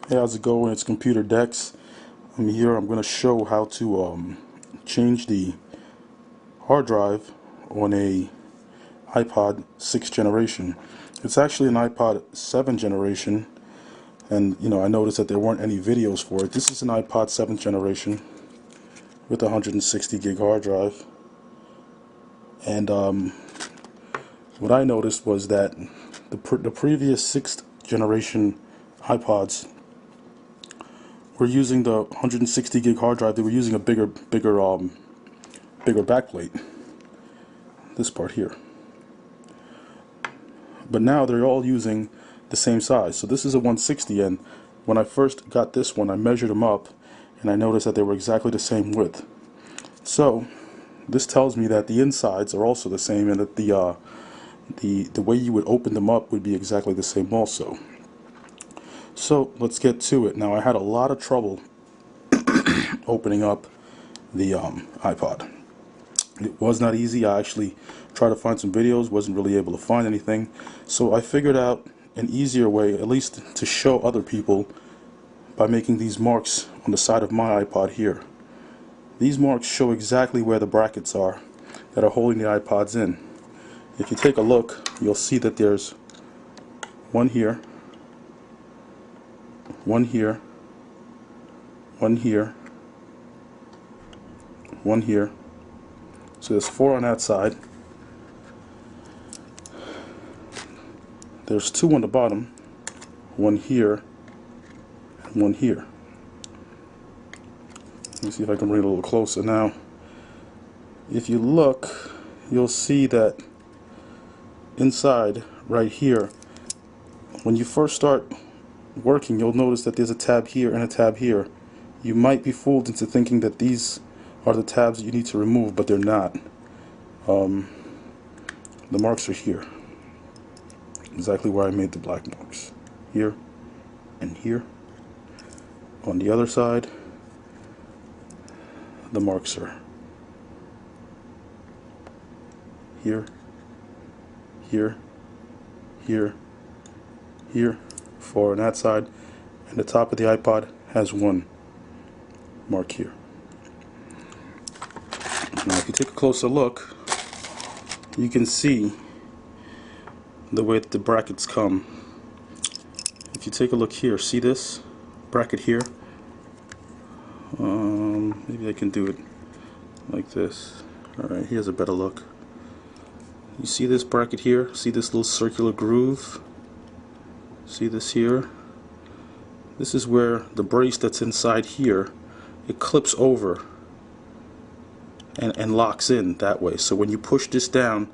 Hey, how's it going? It's Computer Dex. I'm here. I'm going to show how to change the hard drive on a iPod 6th generation. It's actually an iPod 7th generation, and I noticed that there weren't any videos for it. This is an iPod 7th generation with a 160 gig hard drive, and what I noticed was that the previous 6th generation iPods were using the 160 gig hard drive. They were using a bigger backplate, this part here, but now they're all using the same size. So this is a 160, and when I first got this one, I measured them up and I noticed that they were exactly the same width. So this tells me that the insides are also the same, and that the way you would open them up would be exactly the same also. So let's get to it. Now, I had a lot of trouble opening up the iPod. It was not easy. I actually tried to find some videos, wasn't really able to find anything. So I figured out an easier way, at least to show other people, by making these marks on the side of my iPod here. These marks show exactly where the brackets are that are holding the iPods in. If you take a look, you'll see that there's one here, one here, one here, one here. So there's 4 on that side. There's 2 on the bottom, one here and one here. Let me see if I can bring it a little closer. Now, if you look, you'll see that inside right here, when you first start working, you'll notice that there's a tab here and a tab here. You might be fooled into thinking that these are the tabs that you need to remove, but they're not. The marks are here, exactly where I made the black marks, here and here. On the other side, the marks are here, here, here, here, 4 on that side, and the top of the iPod has 1 mark here. Now, if you take a closer look, you can see the way that the brackets come. If you take a look here, see this bracket here? Maybe I can do it like this. Alright, here's a better look. You see this bracket here? See this little circular groove? See this here? This is where the brace that's inside here, it clips over and locks in that way. So when you push this down,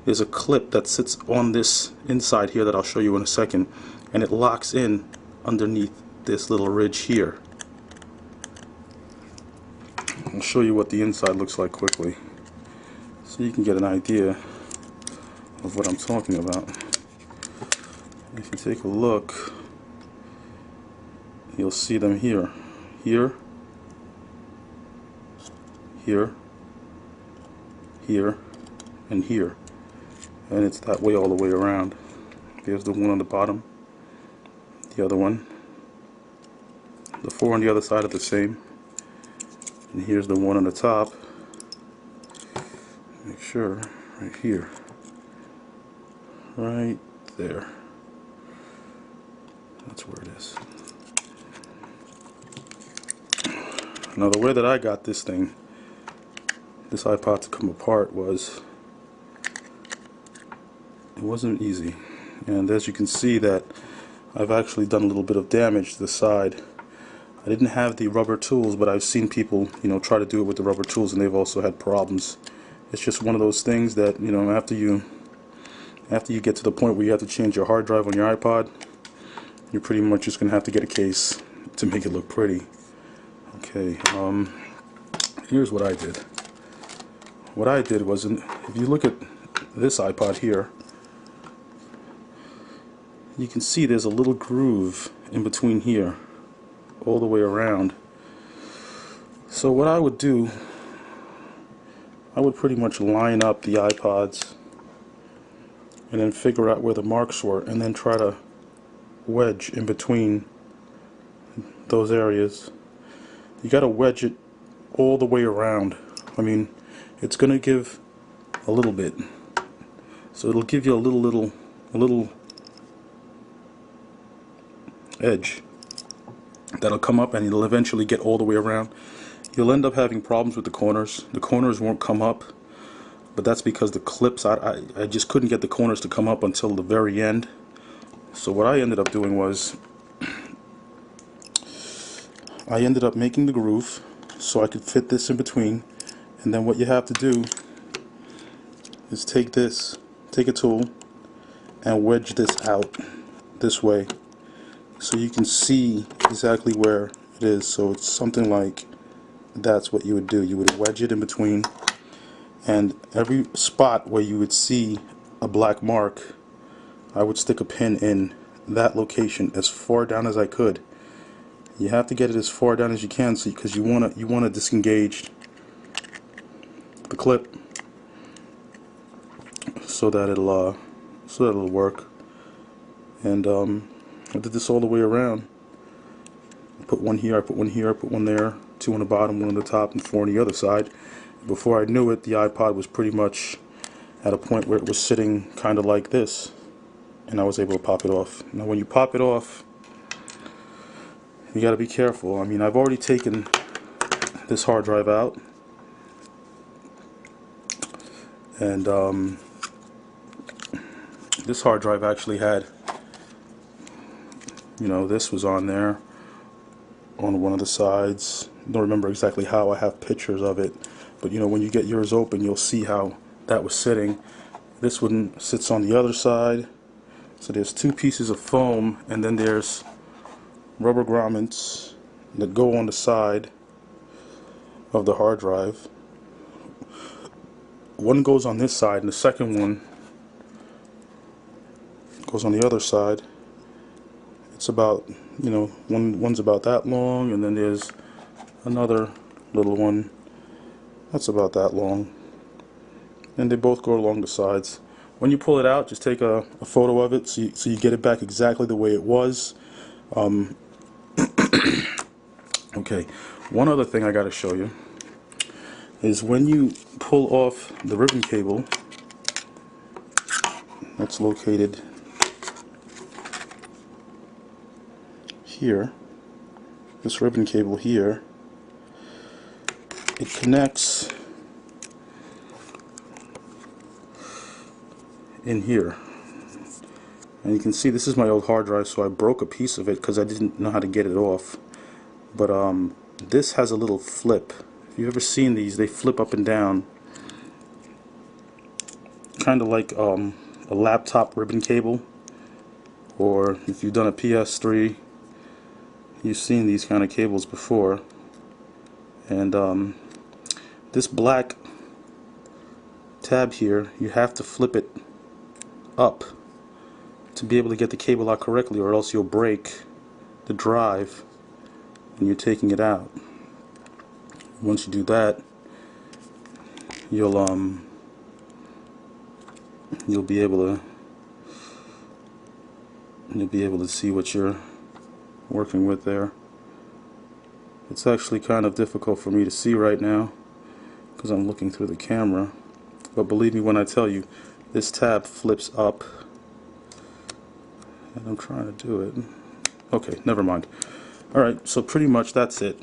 there's a clip that sits on this inside here that I'll show you in a second, and it locks in underneath this little ridge here. I'll show you what the inside looks like quickly so you can get an idea of what I'm talking about. If you take a look, you'll see them here, here, here, here, and here, and it's that way all the way around. There's the one on the bottom, the other one, the 4 on the other side are the same, and here's the one on the top. Make sure, right here, right there, that's where it is. Now, the way that I got this iPod to come apart it wasn't easy, and as you can see that I've actually done a little bit of damage to the side. I didn't have the rubber tools, but I've seen people try to do it with the rubber tools, and they've also had problems. It's just one of those things that after you get to the point where you have to change your hard drive on your iPod, you're pretty much just gonna have to get a case to make it look pretty. Okay, here's what I did. What I did was, if you look at this iPod here, you can see there's a little groove in between here, all the way around. So what I would do, I would pretty much line up the iPods and then figure out where the marks were, and then try to wedge in between those areas, you got to wedge it all the way around. I mean, it's going to give a little bit, so it'll give you a little edge that'll come up, and it'll eventually get all the way around. You'll end up having problems with the corners. The corners won't come up, but that's because the clips, I just couldn't get the corners to come up until the very end. So what I ended up doing was I ended up making the groove so I could fit this in between, and then what you have to do is take a tool and wedge this out this way so you can see exactly where it is. So it's something like that's what you would do. You would wedge it in between, and every spot where you would see a black mark, I would stick a pin in that location as far down as I could. You have to get it as far down as you can, so because you want to disengage the clip so that it'll work. And I did this all the way around. I put one here, I put one here, I put one there, 2 on the bottom, 1 on the top, and 4 on the other side. Before I knew it, the iPod was pretty much at a point where it was sitting kind of like this, and I was able to pop it off. Now when you pop it off, you got to be careful. I mean, I've already taken this hard drive out, and this hard drive actually had, this was on there on one of the sides. I don't remember exactly how. I have pictures of it, but when you get yours open, you'll see how that was sitting. This one sits on the other side. So there's 2 pieces of foam, and then there's rubber grommets that go on the side of the hard drive. One goes on this side, and the second one goes on the other side. It's about, one's about that long, and then there's another little one that's about that long, and they both go along the sides. When you pull it out, just take a photo of it so you get it back exactly the way it was. Okay, one other thing I got to show you is when you pull off the ribbon cable that's located here, this ribbon cable here, it connects in here, and you can see this is my old hard drive, so I broke a piece of it because I didn't know how to get it off. But this has a little flip. If you've ever seen these, they flip up and down, kind of like a laptop ribbon cable, or if you've done a PS3, you've seen these kind of cables before. And this black tab here, you have to flip it up to be able to get the cable out correctly, or else you'll break the drive when you're taking it out. Once you do that, you'll be able to see what you're working with there. It's actually kind of difficult for me to see right now because I'm looking through the camera, but believe me when I tell you, this tab flips up, and I'm trying to do it. Okay, never mind. Alright, so pretty much that's it.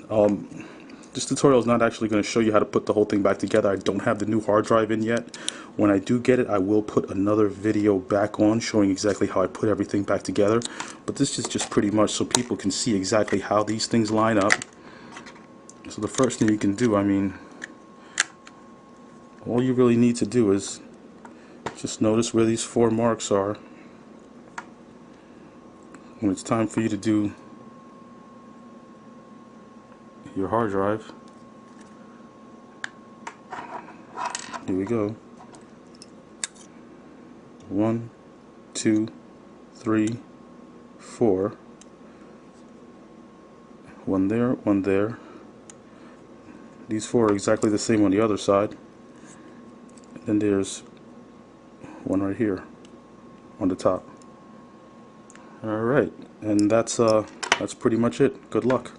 This tutorial is not actually going to show you how to put the whole thing back together. I don't have the new hard drive in yet. When I do get it, I will put another video back on showing exactly how I put everything back together. But this is just pretty much so people can see exactly how these things line up. So the first thing you can do, I mean, all you really need to do is just notice where these 4 marks are. When it's time for you to do your hard drive, here we go. 1, 2, 3, 4. One there, one there. These 4 are exactly the same on the other side. And then there's one right here on the top. Alright, and that's that's pretty much it. Good luck.